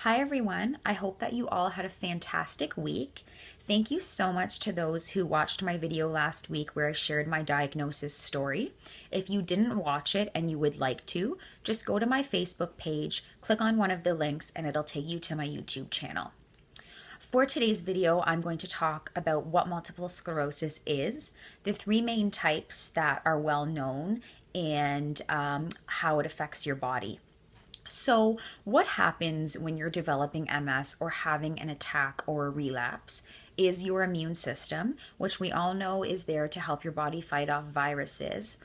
Hi everyone, I hope that you all had a fantastic week. Thank you so much to those who watched my video last week where I shared my diagnosis story. If you didn't watch it and you would like to, just go to my Facebook page, click on one of the links, and it'll take you to my YouTube channel. For today's video, I'm going to talk about what multiple sclerosis is, the three main types that are well known, and how it affects your body. So, what happens when you're developing MS or having an attack or a relapse is your immune system, which we all know is there to help your body fight off viruses,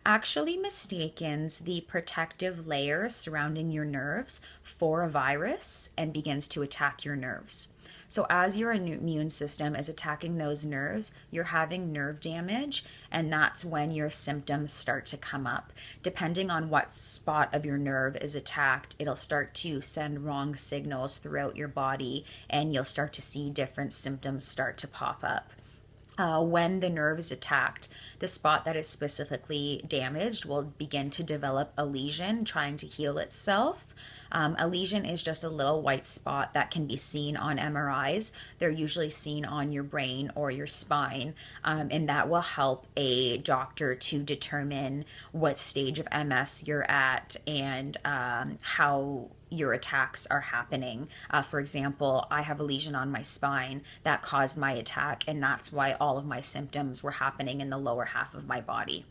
actually mistakes the protective layer surrounding your nerves for a virus and begins to attack your nerves. So, as your immune system is attacking those nerves, you're having nerve damage, and that's when your symptoms start to come up. Depending on what spot of your nerve is attacked, it'll start to send wrong signals throughout your body, and you'll start to see different symptoms start to pop up. When the nerve is attacked, the spot that is specifically damaged will begin to develop a lesion trying to heal itself. A lesion is just a little white spot that can be seen on MRIs. They're usually seen on your brain or your spine, and that will help a doctor to determine what stage of MS you're at and how your attacks are happening. For example, I have a lesion on my spine that caused my attack, and that's why all of my symptoms were happening in the lower half of my body.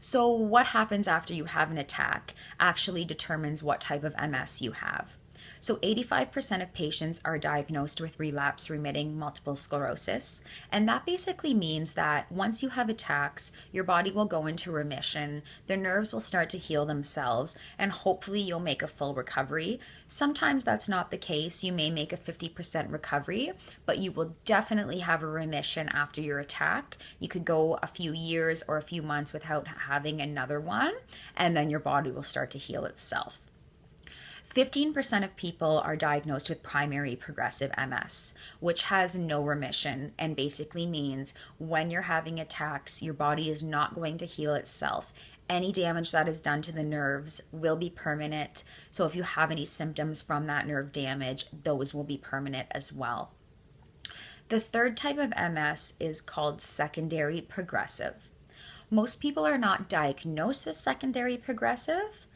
So, what happens after you have an attack actually determines what type of MS you have. So, 85% of patients are diagnosed with relapse remitting multiple sclerosis. And that basically means that once you have attacks, your body will go into remission, the nerves will start to heal themselves, and hopefully you'll make a full recovery. Sometimes that's not the case. You may make a 50% recovery, but you will definitely have a remission after your attack. You could go a few years or a few months without having another one, and then your body will start to heal itself. 15% of people are diagnosed with primary progressive MS, which has no remission and basically means when you're having attacks, your body is not going to heal itself. Any damage that is done to the nerves will be permanent. So if you have any symptoms from that nerve damage, those will be permanent as well. The third type of MS is called secondary progressive. Most people are not diagnosed with secondary progressive.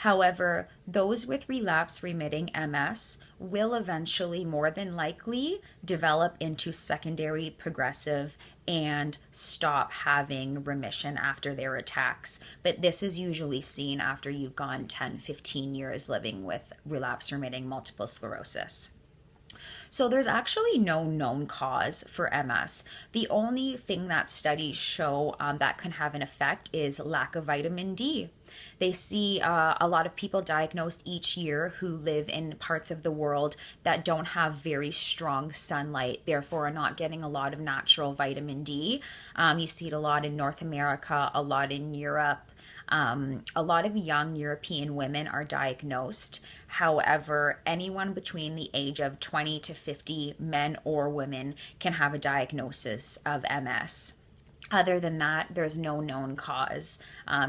However, those with relapse remitting MS will eventually, more than likely, develop into secondary progressive and stop having remission after their attacks. But this is usually seen after you've gone 10, 15 years living with relapse remitting multiple sclerosis. So there's actually no known cause for MS. The only thing that studies show that can have an effect is lack of vitamin D. They see a lot of people diagnosed each year who live in parts of the world that don't have very strong sunlight, therefore are not getting a lot of natural vitamin D. You see it a lot in North America, a lot in Europe. A lot of young European women are diagnosed. However, anyone between the age of 20 to 50, men or women, can have a diagnosis of MS. Other than that, there's no known cause.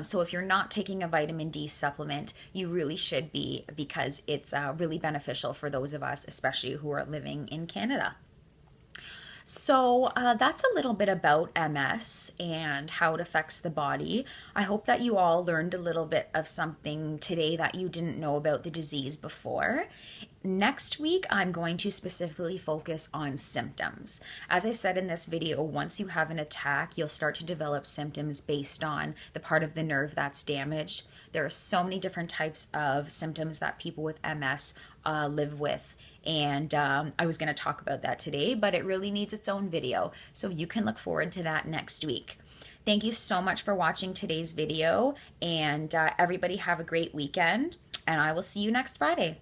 So if you're not taking a vitamin D supplement, you really should be, because it's really beneficial for those of us, especially who are living in Canada. So that's a little bit about MS and how it affects the body. I hope that you all learned a little bit of something today that you didn't know about the disease before. Next week, I'm going to specifically focus on symptoms. As I said in this video, once you have an attack, you'll start to develop symptoms based on the part of the nerve that's damaged. There are so many different types of symptoms that people with MS live with. And I was going to talk about that today, but it really needs its own video. So you can look forward to that next week. Thank you so much for watching today's video, and everybody have a great weekend, and I will see you next Friday.